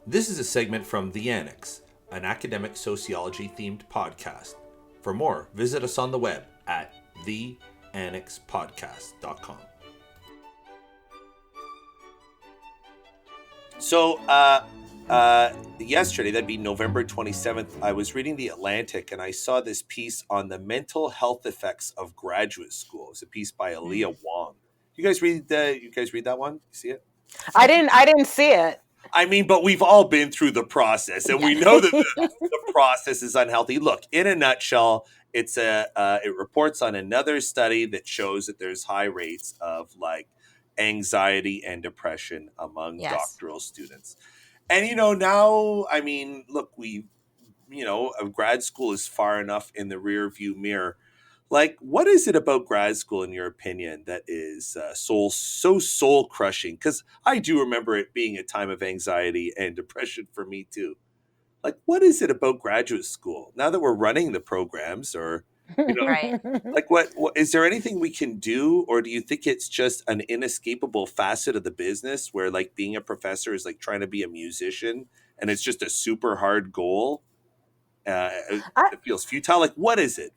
This is a segment from The Annex, an academic sociology themed podcast. For more, visit us on the web at theannexpodcast.com. So, yesterday, that'd be November 27th, I was reading The Atlantic and I saw this piece on the mental health effects of graduate school. It's a piece by Aaliyah Wong. You guys read that one? You see it? I didn't see it. I mean, but we've all been through the process, and we know that the process is unhealthy. Look, in a nutshell, it reports on another study that shows that there's high rates of like anxiety and depression among doctoral students. And now, I mean, look, grad school is far enough in the rear view mirror. Like, what is it about grad school, in your opinion, that is so soul crushing? Because I do remember it being a time of anxiety and depression for me too. Like, what is it about graduate school now that we're running the programs, or Right. like what is there anything we can do, or do you think it's just an inescapable facet of the business where like being a professor is like trying to be a musician and it's just a super hard goal? It feels futile. Like, what is it?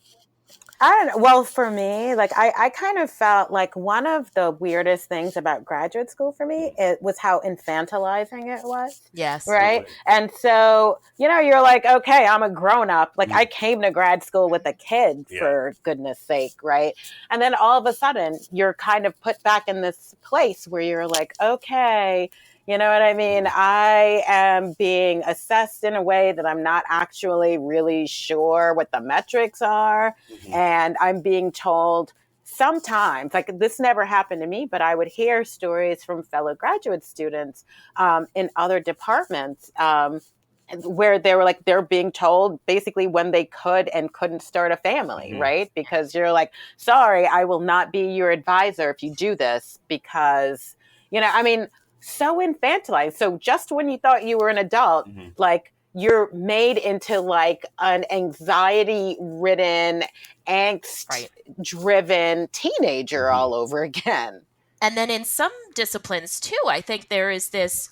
I don't know. Well, for me, like I kind of felt like one of the weirdest things about graduate school for me it was how infantilizing it was. Yes. Right. And so, you're like, okay, I'm a grown up. Like I came to grad school with a kid for goodness sake. Right. And then all of a sudden you're kind of put back in this place where you're like, okay, you know what I mean? I am being assessed in a way that I'm not actually really sure what the metrics are. Mm-hmm. And I'm being told sometimes, like this never happened to me, but I would hear stories from fellow graduate students in other departments where they were like, they're being told basically when they could and couldn't start a family, right? Because you're like, sorry, I will not be your advisor if you do this because, so infantilized. So just when you thought you were an adult, like you're made into like an anxiety-ridden, angst-driven teenager all over again. And then in some disciplines too, I think there is this,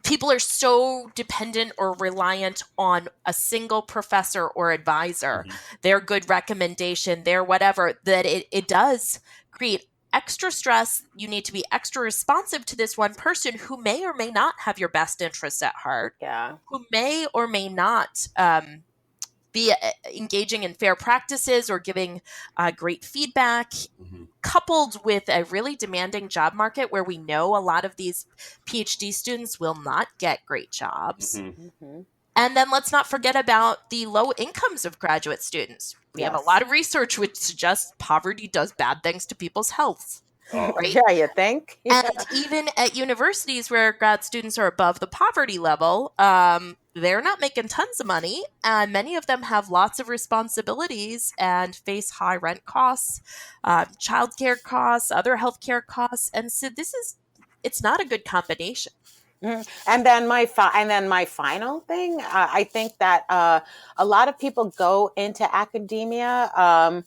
people are so dependent or reliant on a single professor or advisor, their good recommendation, their whatever, that it does create extra stress. You need to be extra responsive to this one person who may or may not have your best interests at heart, who may or may not be engaging in fair practices or giving great feedback, coupled with a really demanding job market where we know a lot of these PhD students will not get great jobs. And then let's not forget about the low incomes of graduate students. We have a lot of research which suggests poverty does bad things to people's health. Right? Yeah, you think? Yeah. And even at universities where grad students are above the poverty level, they're not making tons of money. And many of them have lots of responsibilities and face high rent costs, childcare costs, other healthcare costs. And so it's not a good combination. And then my final thing, I think that a lot of people go into academia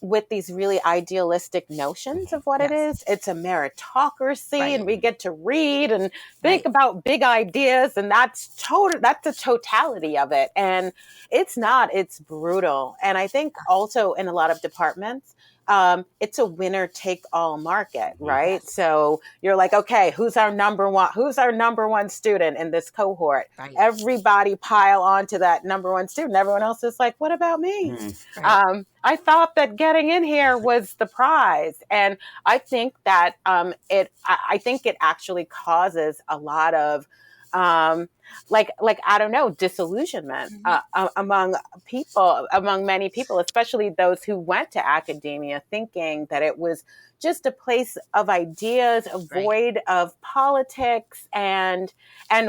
with these really idealistic notions of what it is. It's a meritocracy, and we get to read and think about big ideas, and that's the totality of it. And it's not. It's brutal. And I think also in a lot of departments, it's a winner take all market, right? So you're like, okay, who's our number one student in this cohort? Right. Everybody pile onto that number one student. Everyone else is like, what about me? Right. I thought that getting in here was the prize. And I think that I think it actually causes a lot of I don't know, disillusionment among many people, especially those who went to academia thinking that it was just a place of ideas, a void of politics, and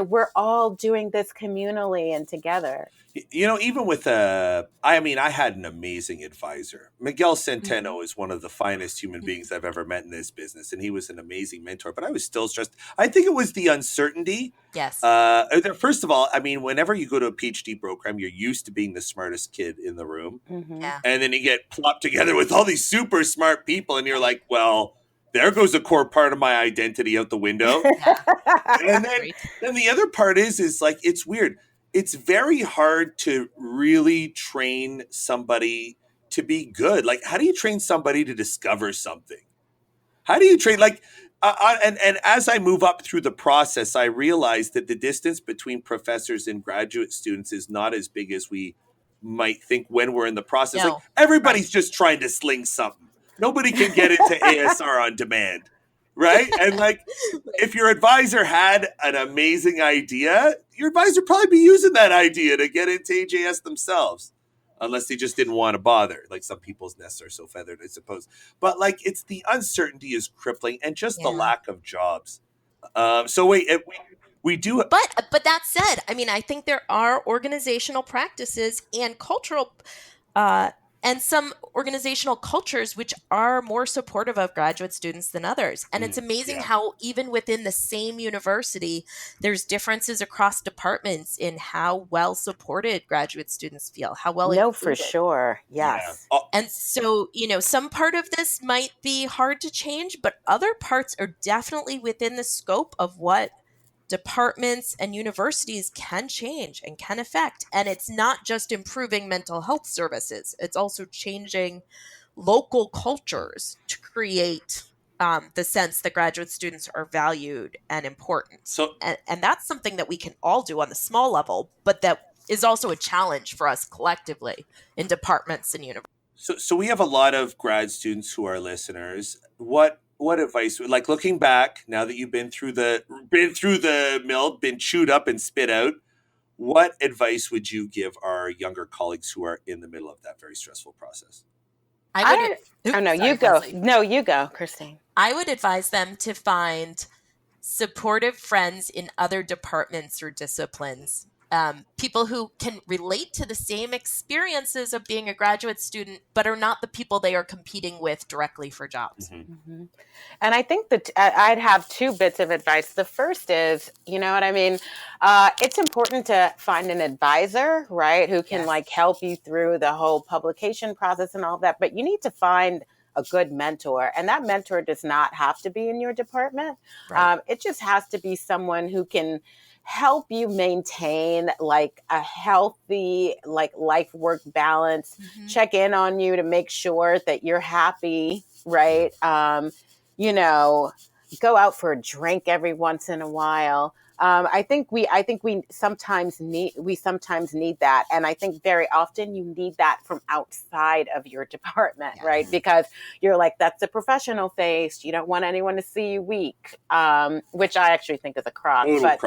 we're all doing this communally and together. Even with I had an amazing advisor. Miguel Centeno is one of the finest human beings I've ever met in this business, and he was an amazing mentor. But I was still stressed. I think it was the uncertainty. Yes. First of all, whenever you go to a PhD program, you're used to being the smartest kid in the room, and then you get plopped together with all these super smart people, and you're like, well, there goes a core part of my identity out the window. And then the other part is like, it's weird. It's very hard to really train somebody to be good. Like, how do you train somebody to discover something? How do you train? Like, and as I move up through the process, I realize that the distance between professors and graduate students is not as big as we might think when we're in the process. No, like, everybody's just trying to sling something. Nobody can get into ASR on demand, right? And like, if your advisor had an amazing idea, your advisor would probably be using that idea to get into AJS themselves. Unless they just didn't want to bother. Like, some people's nests are so feathered, I suppose. But like, it's the uncertainty is crippling, and just the lack of jobs. So wait, we do. But that said, I mean, I think there are organizational practices and cultural, and some organizational cultures which are more supportive of graduate students than others. And it's amazing how even within the same university, there's differences across departments in how well supported graduate students feel, how well No, for sure. Yes. Yeah. And so, some part of this might be hard to change, but other parts are definitely within the scope of what departments and universities can change and can affect. And it's not just improving mental health services. It's also changing local cultures to create the sense that graduate students are valued and important. So, and that's something that we can all do on the small level, but that is also a challenge for us collectively in departments and universities. So we have a lot of grad students who are listeners. What advice, like, looking back, now that you've been through the mill, been chewed up and spit out, what advice would you give our younger colleagues who are in the middle of that very stressful process? You go. No, you go, Christine. I would advise them to find supportive friends in other departments or disciplines. People who can relate to the same experiences of being a graduate student, but are not the people they are competing with directly for jobs. Mm-hmm. And I think that I'd have two bits of advice. The first is, you know what I mean? It's important to find an advisor, right, who can like help you through the whole publication process and all that. But you need to find a good mentor. And that mentor does not have to be in your department. Right. It just has to be someone who can help you maintain like a healthy like life work balance, check in on you to make sure that you're happy, right? Go out for a drink every once in a while. I think we sometimes need that. And I think very often you need that from outside of your department, right? Because you're like, that's a professional face. You don't want anyone to see you weak, which I actually think is a crock. Total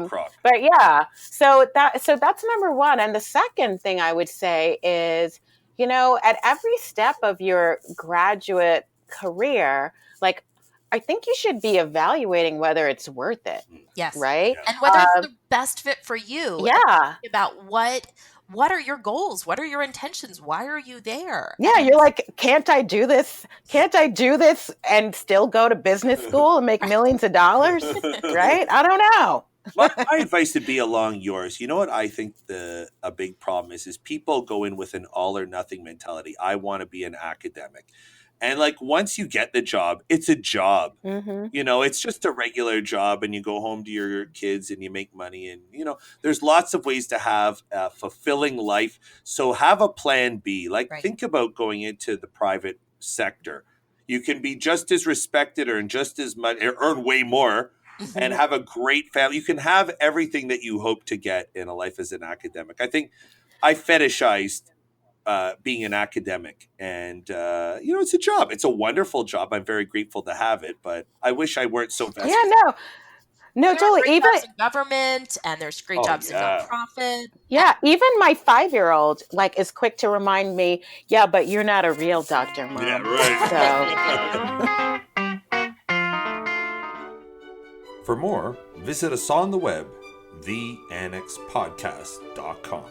crock. But yeah, so that's number one. And the second thing I would say is, at every step of your graduate career, like, I think you should be evaluating whether it's worth it. Yes. Right? And whether it's the best fit for you. Yeah. About what are your goals? What are your intentions? Why are you there? Yeah, you're like, can't I do this? Can't I do this and still go to business school and make millions of dollars? Right? I don't know. My advice would be along yours. You know what I think a big problem is people go in with an all or nothing mentality. I want to be an academic. And like, once you get the job, it's a job. Mm-hmm. It's just a regular job, and you go home to your kids and you make money. And, there's lots of ways to have a fulfilling life. So have a plan B. Like, think about going into the private sector. You can be just as respected or just as much, or earn way more, and have a great family. You can have everything that you hope to get in a life as an academic. I think I fetishized being an academic, and it's a job. It's a wonderful job. I'm very grateful to have it, but I wish I weren't so vested. Yeah, no, totally. There are great jobs in government, and there's great jobs in nonprofit. Yeah, even my 5-year-old is quick to remind me, yeah, but you're not a real doctor, Mom. Yeah, right. So for more, visit us on the web, theannexpodcast.com.